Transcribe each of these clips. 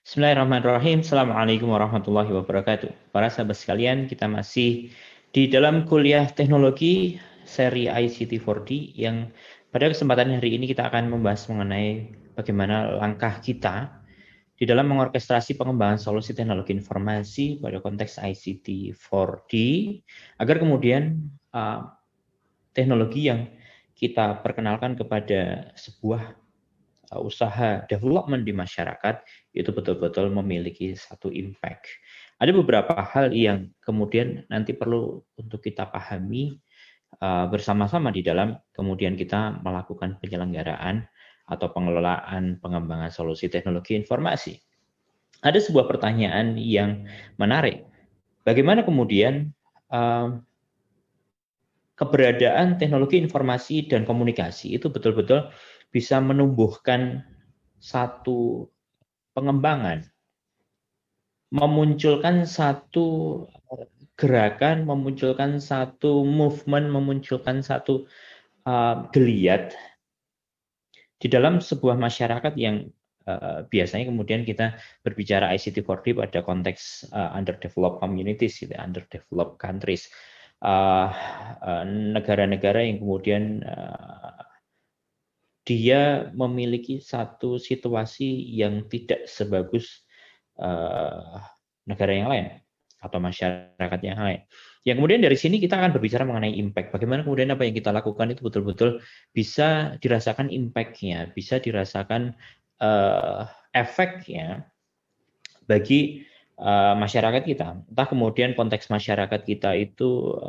Bismillahirrahmanirrahim. Assalamualaikum warahmatullahi wabarakatuh. Para sahabat sekalian, kita masih di dalam kuliah teknologi seri ICT 4D yang pada kesempatan hari ini kita akan membahas mengenai bagaimana langkah kita di dalam mengorkestrasi pengembangan solusi teknologi informasi pada konteks ICT 4D agar kemudian teknologi yang kita perkenalkan kepada sebuah usaha development di masyarakat itu betul-betul memiliki satu impact. Ada beberapa hal yang kemudian nanti perlu untuk kita pahami bersama-sama di dalam kemudian kita melakukan penyelenggaraan atau pengelolaan pengembangan solusi teknologi informasi. Ada sebuah pertanyaan yang menarik. Bagaimana kemudian keberadaan teknologi informasi dan komunikasi itu betul-betul bisa menumbuhkan satu pengembangan, memunculkan satu gerakan, memunculkan satu movement, memunculkan satu geliat di dalam sebuah masyarakat yang biasanya kemudian kita berbicara ICT 4D pada konteks underdeveloped communities, underdeveloped countries, negara-negara yang kemudian dia memiliki satu situasi yang tidak sebagus negara yang lain atau masyarakat yang lain. Yang kemudian dari sini kita akan berbicara mengenai impact. Bagaimana kemudian apa yang kita lakukan itu betul-betul bisa dirasakan impact-nya, bisa dirasakan efeknya bagi masyarakat kita. Entah kemudian konteks masyarakat kita itu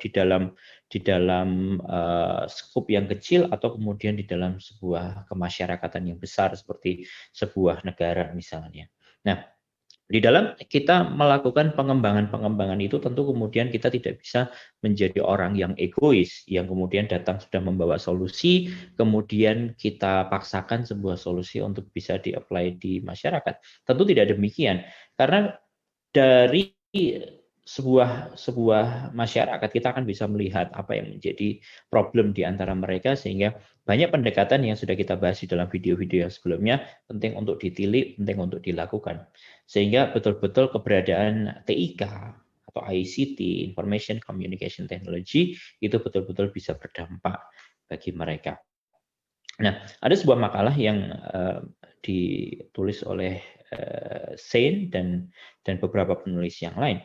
di dalam skup yang kecil atau kemudian di dalam sebuah kemasyarakatan yang besar seperti sebuah negara misalnya. Nah, di dalam kita melakukan pengembangan-pengembangan itu tentu kemudian kita tidak bisa menjadi orang yang egois yang kemudian datang sudah membawa solusi kemudian kita paksakan sebuah solusi untuk bisa di-apply di masyarakat. Tentu tidak demikian karena dari sebuah masyarakat kita akan bisa melihat apa yang menjadi problem di antara mereka sehingga banyak pendekatan yang sudah kita bahas di dalam video-video yang sebelumnya penting untuk ditilik, penting untuk dilakukan. Sehingga betul-betul keberadaan TIK atau ICT, Information Communication Technology, itu betul-betul bisa berdampak bagi mereka. Nah, ada sebuah makalah yang ditulis oleh Shane dan beberapa penulis yang lain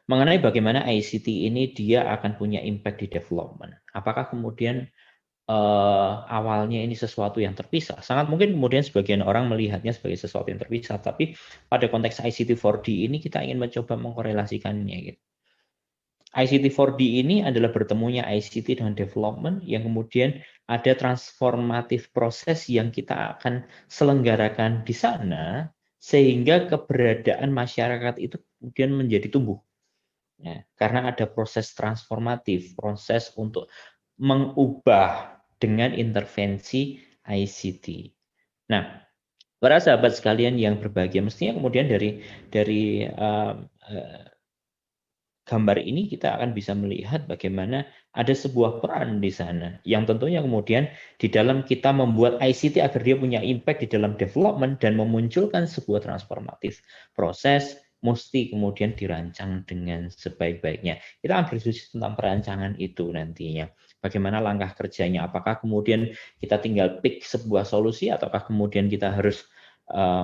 mengenai bagaimana ICT ini dia akan punya impact di development. Apakah kemudian awalnya ini sesuatu yang terpisah? Sangat mungkin kemudian sebagian orang melihatnya sebagai sesuatu yang terpisah, tapi pada konteks ICT 4D ini kita ingin mencoba mengkorelasikannya. Gitu. ICT 4D ini adalah bertemunya ICT dengan development yang kemudian ada transformatif proses yang kita akan selenggarakan di sana sehingga keberadaan masyarakat itu kemudian menjadi tumbuh. Ya, karena ada proses transformatif, proses untuk mengubah dengan intervensi ICT. Nah, para sahabat sekalian yang berbahagia, mestinya kemudian dari gambar ini kita akan bisa melihat bagaimana ada sebuah peran di sana yang tentunya kemudian di dalam kita membuat ICT agar dia punya impact di dalam development dan memunculkan sebuah transformatif proses mesti kemudian dirancang dengan sebaik-baiknya. Kita akan berdiskusi tentang perancangan itu nantinya. Bagaimana langkah kerjanya? Apakah kemudian kita tinggal pick sebuah solusi ataukah kemudian kita harus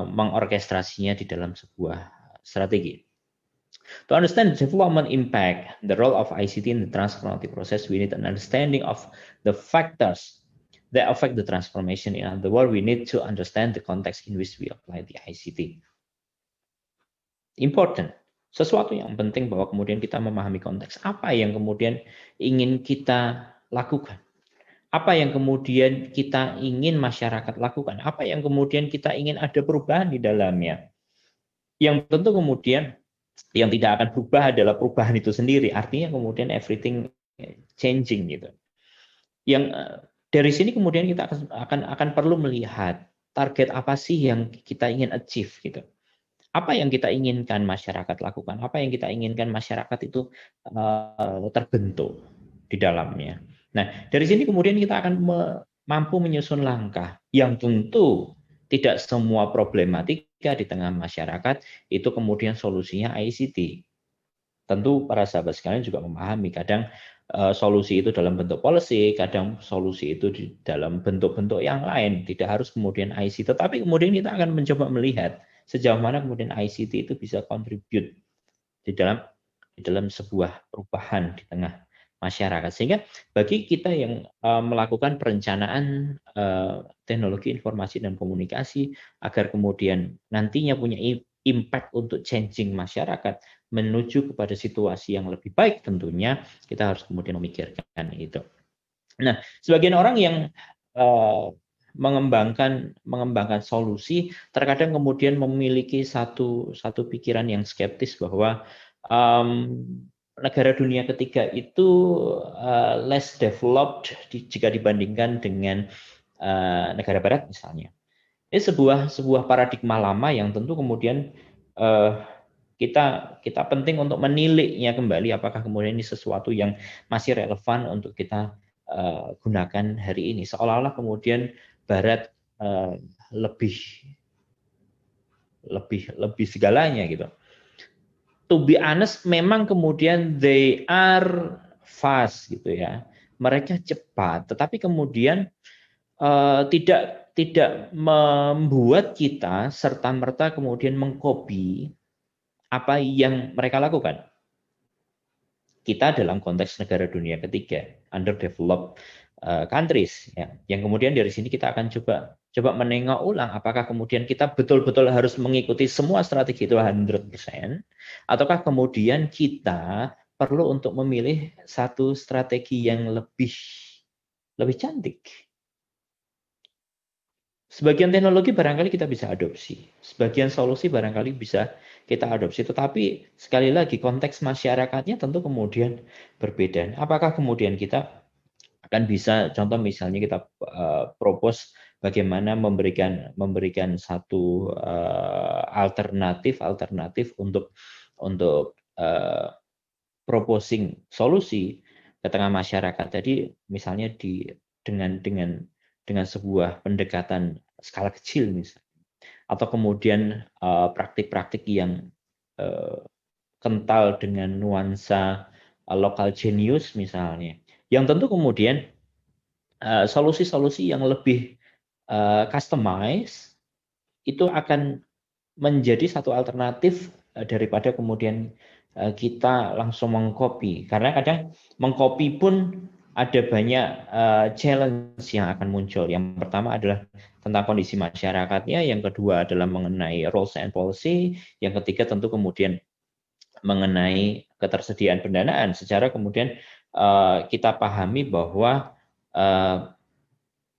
mengorkestrasinya di dalam sebuah strategi? To understand the development impact, the role of ICT in the transformative process, we need an understanding of the factors that affect the transformation. In other words, we need to understand the context in which we apply the ICT. Important. Sesuatu yang penting bahwa kemudian kita memahami konteks apa yang kemudian ingin kita lakukan. Apa yang kemudian kita ingin masyarakat lakukan. Apa yang kemudian kita ingin ada perubahan di dalamnya. Yang tentu kemudian yang tidak akan berubah adalah perubahan itu sendiri. Artinya kemudian everything changing gitu. Yang dari sini kemudian kita akan perlu melihat target apa sih yang kita ingin achieve gitu. Apa yang kita inginkan masyarakat lakukan? Apa yang kita inginkan masyarakat itu terbentuk di dalamnya. Nah, dari sini kemudian kita akan mampu menyusun langkah yang tentu tidak semua problematika dinamika di tengah masyarakat, itu kemudian solusinya ICT. Tentu para sahabat sekalian juga memahami, kadang solusi itu dalam bentuk policy, kadang solusi itu di dalam bentuk-bentuk yang lain, tidak harus kemudian ICT, tetapi kemudian kita akan mencoba melihat sejauh mana kemudian ICT itu bisa contribute di dalam sebuah perubahan di tengah masyarakat. Sehingga bagi kita yang melakukan perencanaan teknologi informasi dan komunikasi agar kemudian nantinya punya impact untuk changing masyarakat menuju kepada situasi yang lebih baik, tentunya kita harus kemudian memikirkan itu. Nah, sebagian orang yang mengembangkan solusi terkadang kemudian memiliki satu pikiran yang skeptis bahwa negara dunia ketiga itu less developed jika dibandingkan dengan negara barat misalnya. Ini sebuah paradigma lama yang tentu kemudian kita penting untuk meniliknya kembali apakah kemudian ini sesuatu yang masih relevan untuk kita gunakan hari ini. Seolah-olah kemudian barat lebih segalanya gitu. To be honest, memang kemudian they are fast gitu ya. Mereka cepat, tetapi kemudian tidak membuat kita serta-merta kemudian mengcopy apa yang mereka lakukan. Kita dalam konteks negara dunia ketiga, underdeveloped countries, ya, yang kemudian dari sini kita akan coba menengok ulang apakah kemudian kita betul-betul harus mengikuti semua strategi itu 100%, ataukah kemudian kita perlu untuk memilih satu strategi yang lebih cantik. Sebagian teknologi barangkali kita bisa adopsi, sebagian solusi barangkali bisa kita adopsi, tetapi sekali lagi konteks masyarakatnya tentu kemudian berbeda. Apakah kemudian kita akan bisa, contoh misalnya kita propose bagaimana memberikan satu alternatif untuk proposing solusi ke tengah masyarakat. Jadi misalnya dengan sebuah pendekatan skala kecil misalnya, atau kemudian praktik-praktik yang kental dengan nuansa lokal genius misalnya, yang tentu kemudian solusi-solusi yang lebih customize itu akan menjadi satu alternatif daripada kemudian kita langsung mengcopy, karena kadang mengcopy pun ada banyak challenge yang akan muncul. Yang pertama adalah tentang kondisi masyarakatnya, yang kedua adalah mengenai rules and policy, yang ketiga tentu kemudian mengenai ketersediaan pendanaan. Secara kemudian kita pahami bahwa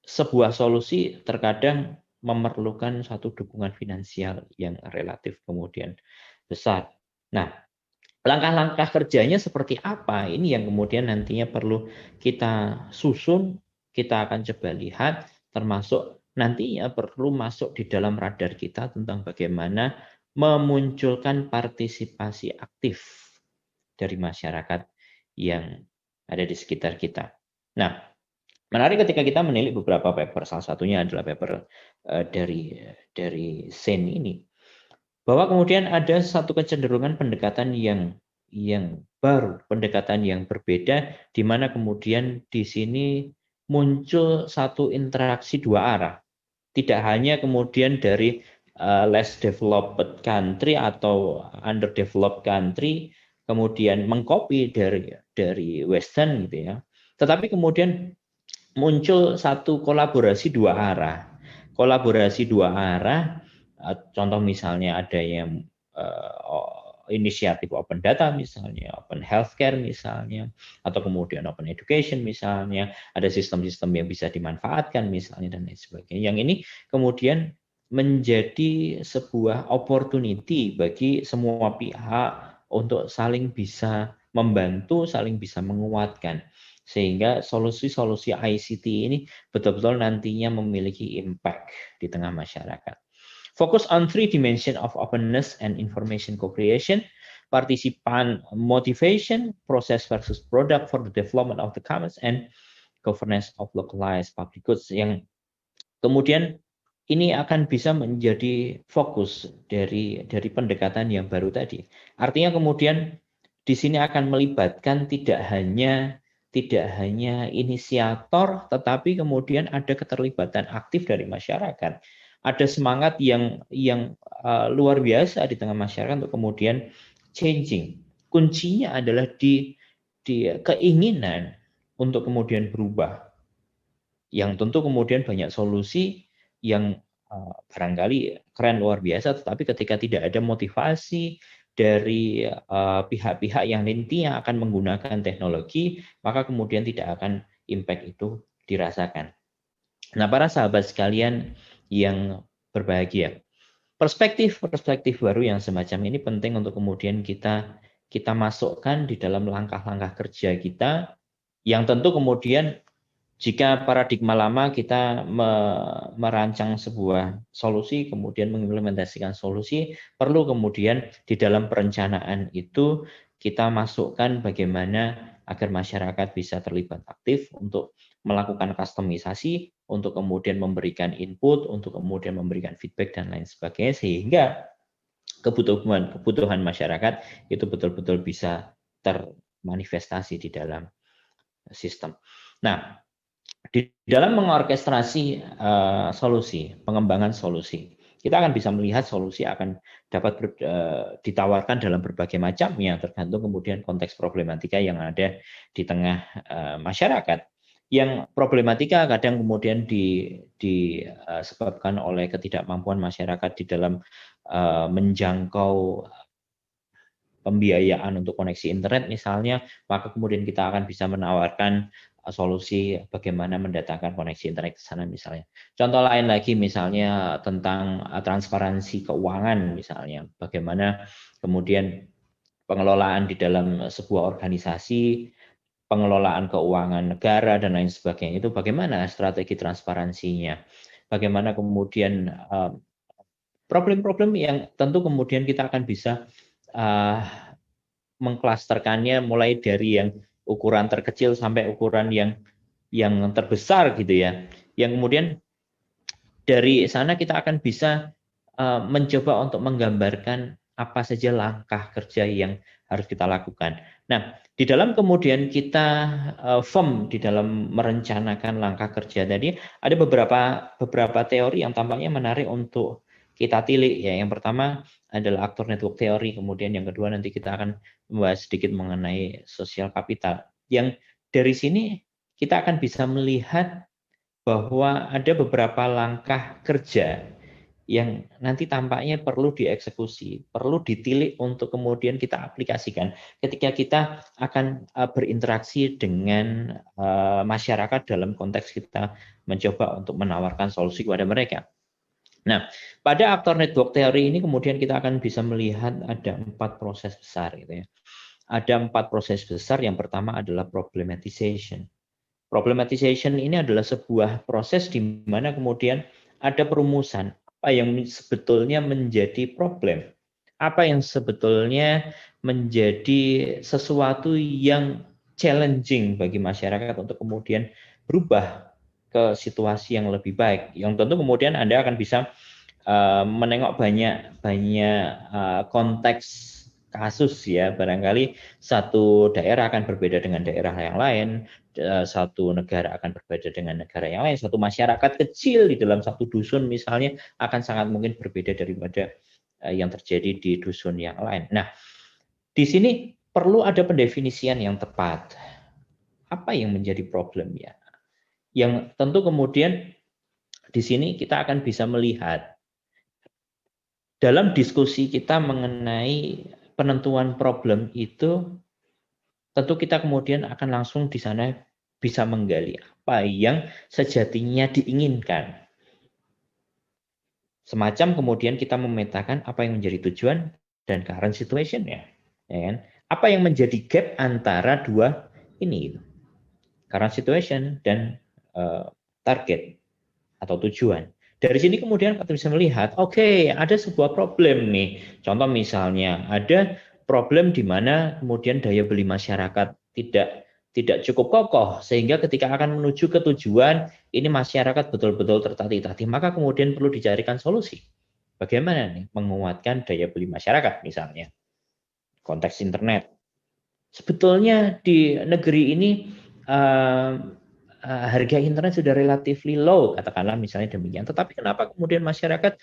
sebuah solusi terkadang memerlukan satu dukungan finansial yang relatif kemudian besar. Nah, langkah-langkah kerjanya seperti apa? Ini yang kemudian nantinya perlu kita susun, kita akan coba lihat, termasuk nantinya perlu masuk di dalam radar kita tentang bagaimana memunculkan partisipasi aktif dari masyarakat yang ada di sekitar kita. Nah, menarik ketika kita menilik beberapa paper, salah satunya adalah paper dari Sen ini, bahwa kemudian ada satu kecenderungan pendekatan yang baru, pendekatan yang berbeda, di mana kemudian di sini muncul satu interaksi dua arah. Tidak hanya kemudian dari less developed country atau underdeveloped country kemudian mengcopy dari Western gitu ya, tetapi kemudian muncul satu kolaborasi dua arah. Kolaborasi dua arah, contoh misalnya ada yang inisiatif open data misalnya, open healthcare misalnya, atau kemudian open education misalnya, ada sistem-sistem yang bisa dimanfaatkan misalnya dan lain sebagainya. Yang ini kemudian menjadi sebuah opportunity bagi semua pihak untuk saling bisa membantu, saling bisa menguatkan, sehingga solusi-solusi ICT ini betul-betul nantinya memiliki impact di tengah masyarakat. Focus on three dimensions of openness and information co-creation, participant motivation, process versus product for the development of the commons, and governance of localized public goods. Yang kemudian ini akan bisa menjadi fokus dari pendekatan yang baru tadi. Artinya kemudian di sini akan melibatkan tidak hanya inisiator, tetapi kemudian ada keterlibatan aktif dari masyarakat. Ada semangat yang luar biasa di tengah masyarakat untuk kemudian changing. Kuncinya adalah di keinginan untuk kemudian berubah. Yang tentu kemudian banyak solusi yang barangkali keren luar biasa, tetapi ketika tidak ada motivasi dari pihak-pihak yang nantinya akan menggunakan teknologi, maka kemudian tidak akan impact itu dirasakan. Nah, para sahabat sekalian yang berbahagia, perspektif baru yang semacam ini penting untuk kemudian kita masukkan di dalam langkah-langkah kerja kita, yang tentu kemudian jika paradigma lama kita merancang sebuah solusi, kemudian mengimplementasikan solusi, perlu kemudian di dalam perencanaan itu kita masukkan bagaimana agar masyarakat bisa terlibat aktif untuk melakukan kustomisasi, untuk kemudian memberikan input, untuk kemudian memberikan feedback dan lain sebagainya, sehingga kebutuhan masyarakat itu betul-betul bisa termanifestasi di dalam sistem. Nah, di dalam mengorkestrasi solusi, pengembangan solusi, kita akan bisa melihat solusi akan dapat ditawarkan dalam berbagai macam, yang tergantung kemudian konteks problematika yang ada di tengah masyarakat. Yang problematika kadang kemudian disebabkan oleh ketidakmampuan masyarakat di dalam menjangkau pembiayaan untuk koneksi internet misalnya, maka kemudian kita akan bisa menawarkan solusi bagaimana mendatangkan koneksi internet ke sana misalnya. Contoh lain lagi misalnya tentang transparansi keuangan misalnya, bagaimana kemudian pengelolaan di dalam sebuah organisasi, pengelolaan keuangan negara dan lain sebagainya, itu bagaimana strategi transparansinya, bagaimana kemudian problem-problem yang tentu kemudian kita akan bisa mengklasterkannya mulai dari yang ukuran terkecil sampai ukuran yang terbesar gitu ya. Yang kemudian dari sana kita akan bisa mencoba untuk menggambarkan apa saja langkah kerja yang harus kita lakukan. Nah, di dalam kemudian kita firm di dalam merencanakan langkah kerja tadi, ada beberapa teori yang tampaknya menarik untuk kita tilik ya. Yang pertama adalah aktor network teori, kemudian yang kedua nanti kita akan membahas sedikit mengenai sosial kapital. Yang dari sini kita akan bisa melihat bahwa ada beberapa langkah kerja yang nanti tampaknya perlu dieksekusi, perlu ditilik untuk kemudian kita aplikasikan ketika kita akan berinteraksi dengan masyarakat dalam konteks kita mencoba untuk menawarkan solusi kepada mereka. Nah, pada aktor network teori ini kemudian kita akan bisa melihat ada 4 proses besar gitu ya. Ada 4 proses besar. Yang pertama adalah problematization. Problematization ini adalah sebuah proses di mana kemudian ada perumusan apa yang sebetulnya menjadi problem, apa yang sebetulnya menjadi sesuatu yang challenging bagi masyarakat untuk kemudian berubah ke situasi yang lebih baik. Yang tentu kemudian Anda akan bisa menengok banyak konteks kasus ya, barangkali satu daerah akan berbeda dengan daerah yang lain, satu negara akan berbeda dengan negara yang lain, satu masyarakat kecil di dalam satu dusun misalnya akan sangat mungkin berbeda daripada yang terjadi di dusun yang lain. Nah, di sini perlu ada pendefinisian yang tepat. Apa yang menjadi problemnya? Yang tentu kemudian di sini kita akan bisa melihat dalam diskusi kita mengenai penentuan problem itu, tentu kita kemudian akan langsung di sana bisa menggali apa yang sejatinya diinginkan. Semacam kemudian kita memetakan apa yang menjadi tujuan dan current situation-nya. Ya kan? Apa yang menjadi gap antara dua ini, current situation dan target atau tujuan. Dari sini kemudian kita bisa melihat, oke, ada sebuah problem nih. Contoh misalnya, ada problem di mana kemudian daya beli masyarakat tidak tidak cukup kokoh, sehingga ketika akan menuju ke tujuan, ini masyarakat betul-betul tertatih-tatih, maka kemudian perlu dicarikan solusi. Bagaimana nih menguatkan daya beli masyarakat misalnya, konteks internet. Sebetulnya di negeri ini harga internet sudah relatively low, katakanlah misalnya demikian. Tetapi kenapa kemudian masyarakat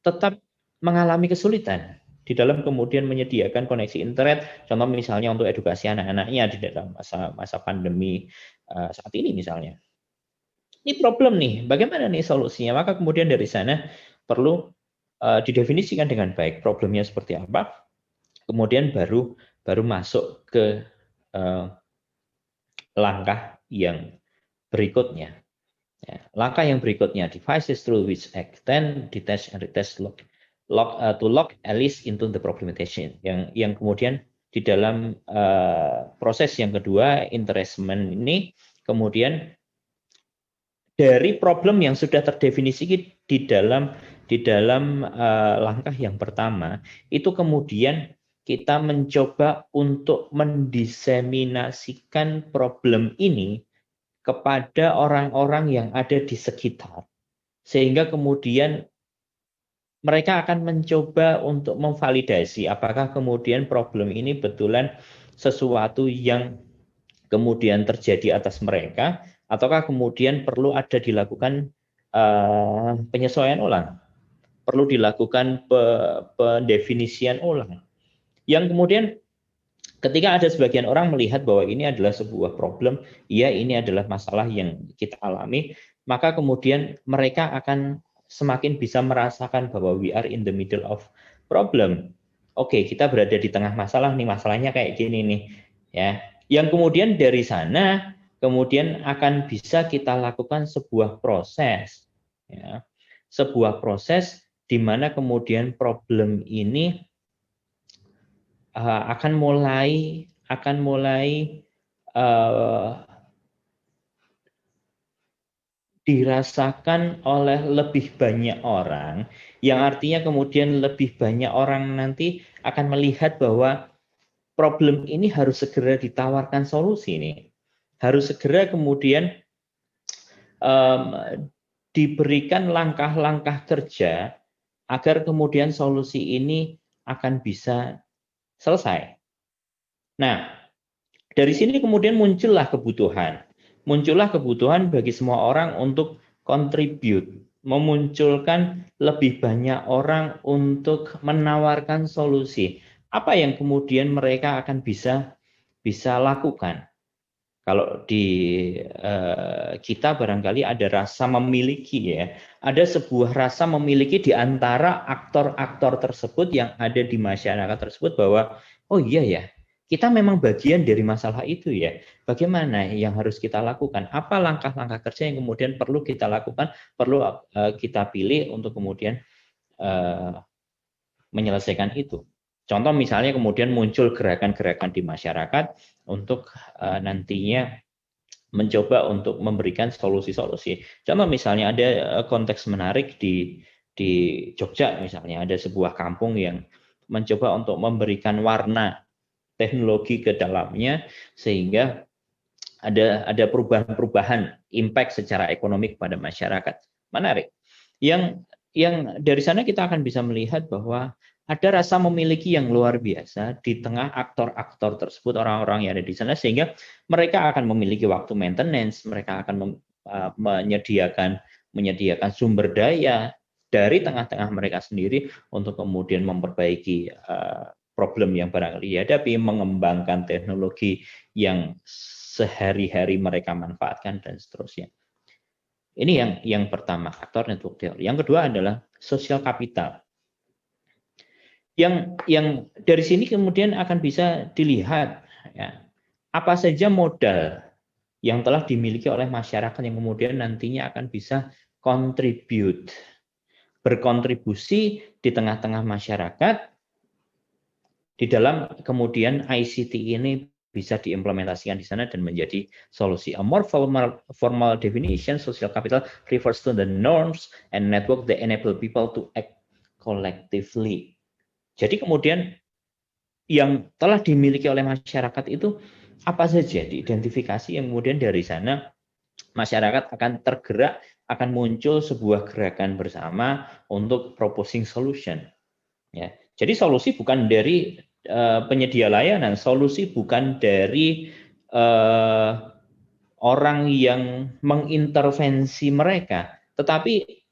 tetap mengalami kesulitan di dalam kemudian menyediakan koneksi internet, contoh misalnya untuk edukasi anak-anaknya di dalam masa pandemi saat ini misalnya. Ini problem nih, bagaimana nih solusinya? Maka kemudian dari sana perlu didefinisikan dengan baik problemnya seperti apa, kemudian baru masuk ke langkah yang berikutnya. Ya, langkah yang berikutnya, devices through which act, then detach and retest to lock at least into the problematization. Yang kemudian di dalam proses yang kedua, interestment ini, kemudian dari problem yang sudah terdefinisi di dalam langkah yang pertama, itu kemudian kita mencoba untuk mendiseminasikan problem ini kepada orang-orang yang ada di sekitar. Sehingga kemudian mereka akan mencoba untuk memvalidasi apakah kemudian problem ini betulan sesuatu yang kemudian terjadi atas mereka, ataukah kemudian perlu ada dilakukan penyesuaian ulang, perlu dilakukan pendefinisian ulang. Yang kemudian ketika ada sebagian orang melihat bahwa ini adalah sebuah problem, ya ini adalah masalah yang kita alami, maka kemudian mereka akan semakin bisa merasakan bahwa we are in the middle of problem. Oke, kita berada di tengah masalah nih, masalahnya kayak gini nih, ya. Yang kemudian dari sana kemudian akan bisa kita lakukan sebuah proses, ya. Sebuah proses di mana kemudian problem ini akan mulai dirasakan oleh lebih banyak orang, yang artinya kemudian lebih banyak orang nanti akan melihat bahwa problem ini harus segera ditawarkan solusi nih. Harus segera kemudian diberikan langkah-langkah kerja agar kemudian solusi ini akan bisa selesai. Nah, dari sini kemudian muncullah kebutuhan. Muncullah kebutuhan bagi semua orang untuk contribute, memunculkan lebih banyak orang untuk menawarkan solusi. Apa yang kemudian mereka akan bisa lakukan? Kalau di kita barangkali ada rasa memiliki, ya, ada sebuah rasa memiliki di antara aktor-aktor tersebut yang ada di masyarakat tersebut bahwa oh iya ya, kita memang bagian dari masalah itu ya. Bagaimana yang harus kita lakukan? Apa langkah-langkah kerja yang kemudian perlu kita lakukan, perlu kita pilih untuk kemudian menyelesaikan itu. Contoh misalnya kemudian muncul gerakan-gerakan di masyarakat untuk nantinya mencoba untuk memberikan solusi-solusi. Contoh misalnya ada konteks menarik di Jogja misalnya, ada sebuah kampung yang mencoba untuk memberikan warna teknologi ke dalamnya sehingga ada perubahan-perubahan impact secara ekonomi kepada masyarakat. Menarik. Yang dari sana kita akan bisa melihat bahwa ada rasa memiliki yang luar biasa di tengah aktor-aktor tersebut, orang-orang yang ada di sana, sehingga mereka akan memiliki waktu maintenance, mereka akan menyediakan sumber daya dari tengah-tengah mereka sendiri untuk kemudian memperbaiki problem yang barangkali dihadapi, mengembangkan teknologi yang sehari-hari mereka manfaatkan, dan seterusnya. Ini yang pertama, faktor network theory. Yang kedua adalah social capital. Yang dari sini kemudian akan bisa dilihat ya, apa saja modal yang telah dimiliki oleh masyarakat yang kemudian nantinya akan bisa berkontribusi di tengah-tengah masyarakat di dalam kemudian ICT ini bisa diimplementasikan di sana dan menjadi solusi. A more formal definition, social capital refers to the norms and network that enable people to act collectively. Jadi kemudian yang telah dimiliki oleh masyarakat itu apa saja diidentifikasi yang kemudian dari sana masyarakat akan tergerak, akan muncul sebuah gerakan bersama untuk proposing solution. Ya, jadi solusi bukan dari penyedia layanan, solusi bukan dari orang yang mengintervensi mereka, tetapi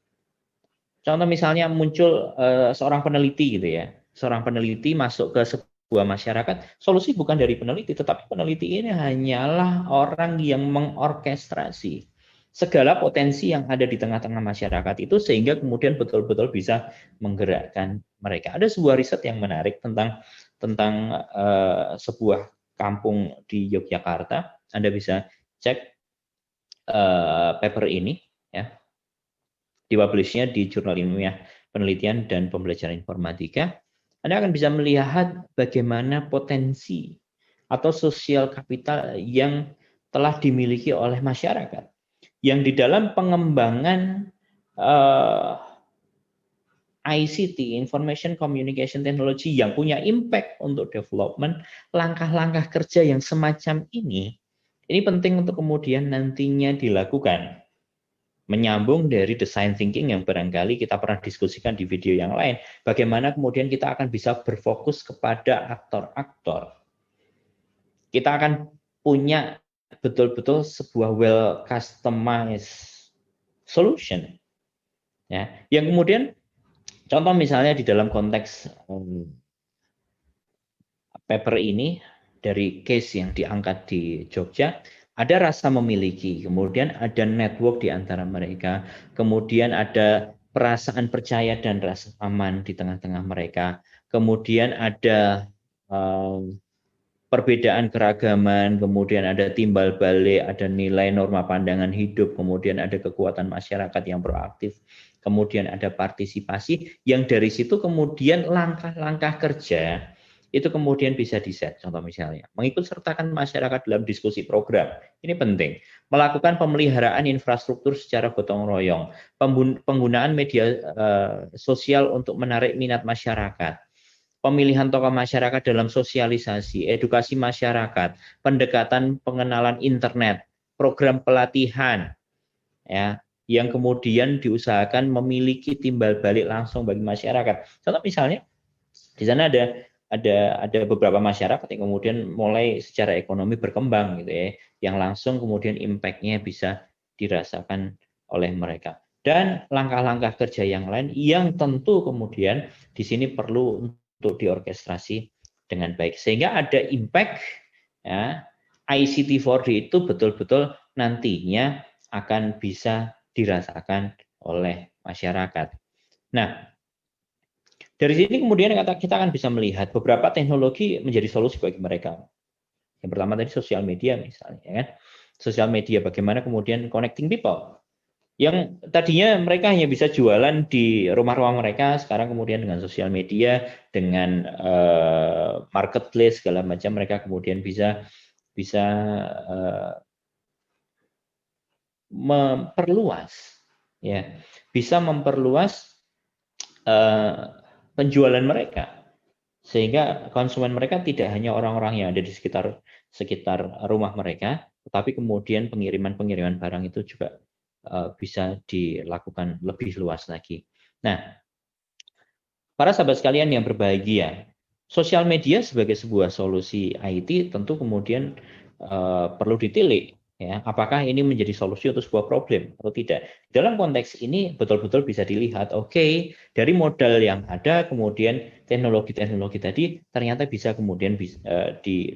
contoh misalnya muncul seorang peneliti gitu ya, seorang peneliti masuk ke sebuah masyarakat, solusi bukan dari peneliti, tetapi peneliti ini hanyalah orang yang mengorkestrasi segala potensi yang ada di tengah-tengah masyarakat itu sehingga kemudian betul-betul bisa menggerakkan mereka. Ada sebuah riset yang menarik tentang sebuah kampung di Yogyakarta. Anda bisa cek paper ini ya, dipublishnya di Jurnal Ilmiah Penelitian dan Pembelajaran Informatika. Anda akan bisa melihat bagaimana potensi atau sosial kapital yang telah dimiliki oleh masyarakat yang di dalam pengembangan ICT, Information Communication Technology, yang punya impact untuk development, langkah-langkah kerja yang semacam ini penting untuk kemudian nantinya dilakukan. Menyambung dari design thinking yang barangkali kita pernah diskusikan di video yang lain, bagaimana kemudian kita akan bisa berfokus kepada aktor-aktor. Kita akan punya betul-betul sebuah well customized solution, ya, yang kemudian contoh misalnya di dalam konteks paper ini dari case yang diangkat di Jogja, ada rasa memiliki, kemudian ada network di antara mereka, kemudian ada perasaan percaya dan rasa aman di tengah-tengah mereka, kemudian ada perbedaan keragaman, kemudian ada timbal balik, ada nilai norma pandangan hidup, kemudian ada kekuatan masyarakat yang proaktif, kemudian ada partisipasi, yang dari situ kemudian langkah-langkah kerja itu kemudian bisa diset. Contoh misalnya, mengikut sertakan masyarakat dalam diskusi program. Ini penting. Melakukan pemeliharaan infrastruktur secara gotong royong, penggunaan media sosial untuk menarik minat masyarakat, pemilihan tokoh masyarakat dalam sosialisasi, edukasi masyarakat, pendekatan pengenalan internet, program pelatihan, ya, yang kemudian diusahakan memiliki timbal balik langsung bagi masyarakat. Contoh misalnya, di sana ada beberapa masyarakat yang kemudian mulai secara ekonomi berkembang gitu ya, yang langsung kemudian impact-nya bisa dirasakan oleh mereka. Dan langkah-langkah kerja yang lain yang tentu kemudian di sini perlu untuk diorkestrasi dengan baik sehingga ada impact, ya. ICT 4D itu betul-betul nantinya akan bisa dirasakan oleh masyarakat. Nah, dari sini kemudian kita akan bisa melihat beberapa teknologi menjadi solusi bagi mereka. Yang pertama tadi sosial media misalnya, kan? Sosial media bagaimana kemudian connecting people. Yang tadinya mereka hanya bisa jualan di rumah-rumah mereka, sekarang kemudian dengan sosial media, dengan marketplace segala macam, mereka kemudian bisa memperluas, ya, bisa memperluas penjualan mereka. Sehingga konsumen mereka tidak hanya orang-orang yang ada di sekitar rumah mereka, tetapi kemudian pengiriman barang itu juga bisa dilakukan lebih luas lagi. Nah, para sahabat sekalian yang berbahagia, sosial media sebagai sebuah solusi IT tentu kemudian perlu ditilik. Ya, apakah ini menjadi solusi untuk sebuah problem atau tidak? Dalam konteks ini betul-betul bisa dilihat, oke, dari modal yang ada, kemudian teknologi-teknologi tadi ternyata bisa kemudian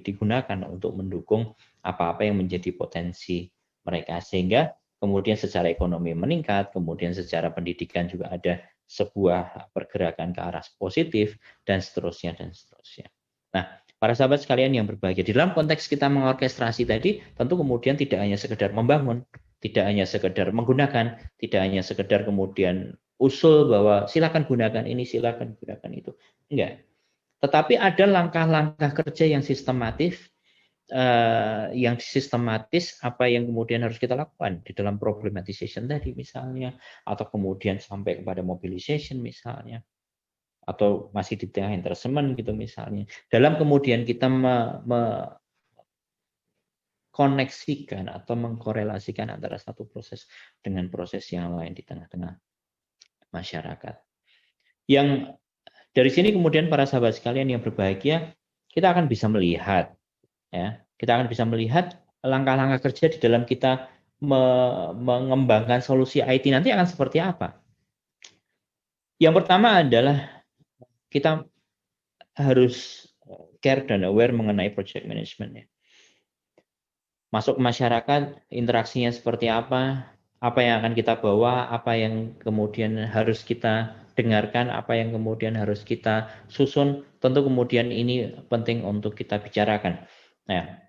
digunakan untuk mendukung apa-apa yang menjadi potensi mereka. Sehingga kemudian secara ekonomi meningkat, kemudian secara pendidikan juga ada sebuah pergerakan ke arah positif, dan seterusnya, dan seterusnya. Nah, para sahabat sekalian yang berbahagia, di dalam konteks kita mengorkestrasi tadi, tentu kemudian tidak hanya sekedar membangun, tidak hanya sekedar menggunakan, tidak hanya sekedar kemudian usul bahwa silakan gunakan ini, silakan gunakan itu. Enggak. Tetapi ada langkah-langkah kerja yang sistematis, apa yang kemudian harus kita lakukan di dalam problematization tadi misalnya, atau kemudian sampai kepada mobilization misalnya, atau masih di tengah investment gitu misalnya. Dalam kemudian kita mengkoneksikan atau mengkorelasikan antara satu proses dengan proses yang lain di tengah-tengah masyarakat. Yang dari sini kemudian para sahabat sekalian yang berbahagia, kita akan bisa melihat, ya, kita akan bisa melihat langkah-langkah kerja di dalam kita mengembangkan solusi IT nanti akan seperti apa. Yang pertama adalah kita harus care dan aware mengenai project management. Masuk ke masyarakat, interaksinya seperti apa yang akan kita bawa, apa yang kemudian harus kita dengarkan, apa yang kemudian harus kita susun, tentu kemudian ini penting untuk kita bicarakan. Nah,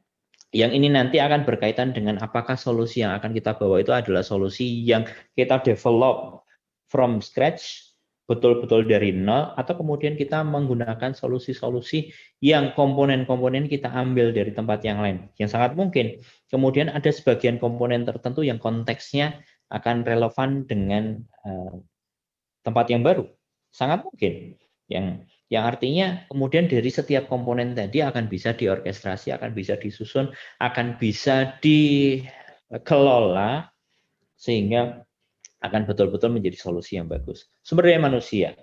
yang ini nanti akan berkaitan dengan apakah solusi yang akan kita bawa itu adalah solusi yang kita develop from scratch, betul-betul dari nol, atau kemudian kita menggunakan solusi-solusi yang komponen-komponen kita ambil dari tempat yang lain. Yang sangat mungkin kemudian ada sebagian komponen tertentu yang konteksnya akan relevan dengan tempat yang baru. Sangat mungkin. Yang artinya kemudian dari setiap komponen tadi akan bisa diorkestrasi, akan bisa disusun, akan bisa dikelola sehingga akan betul-betul menjadi solusi yang bagus. Sumber daya manusia.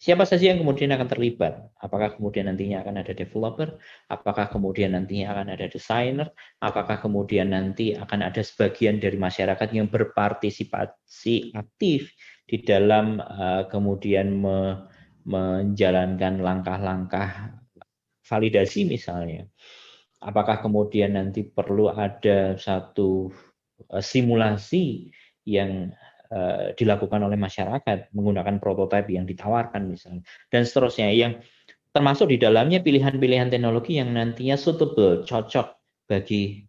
Siapa saja yang kemudian akan terlibat? Apakah kemudian nantinya akan ada developer? Apakah kemudian nantinya akan ada desainer? Apakah kemudian nanti akan ada sebagian dari masyarakat yang berpartisipasi aktif di dalam kemudian menjalankan langkah-langkah validasi misalnya? Apakah kemudian nanti perlu ada satu simulasi yang dilakukan oleh masyarakat menggunakan prototipe yang ditawarkan misalnya, dan seterusnya, yang termasuk di dalamnya pilihan-pilihan teknologi yang nantinya suitable, cocok bagi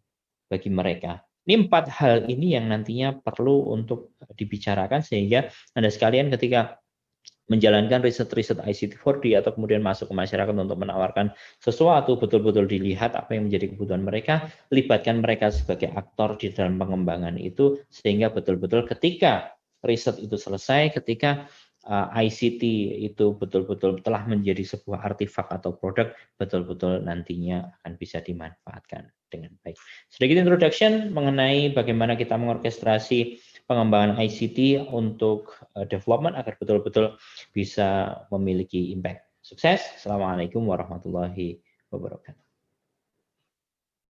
mereka. Ini 4 hal ini yang nantinya perlu untuk dibicarakan sehingga Anda sekalian ketika menjalankan riset-riset ICT 4D atau kemudian masuk ke masyarakat untuk menawarkan sesuatu, betul-betul dilihat apa yang menjadi kebutuhan mereka, libatkan mereka sebagai aktor di dalam pengembangan itu, sehingga betul-betul ketika riset itu selesai, ketika ICT itu betul-betul telah menjadi sebuah artefak atau produk, betul-betul nantinya akan bisa dimanfaatkan dengan baik. Sedikit introduction mengenai bagaimana kita mengorkestrasi pengembangan ICT untuk development agar betul-betul bisa memiliki impact. Sukses. Assalamualaikum warahmatullahi wabarakatuh.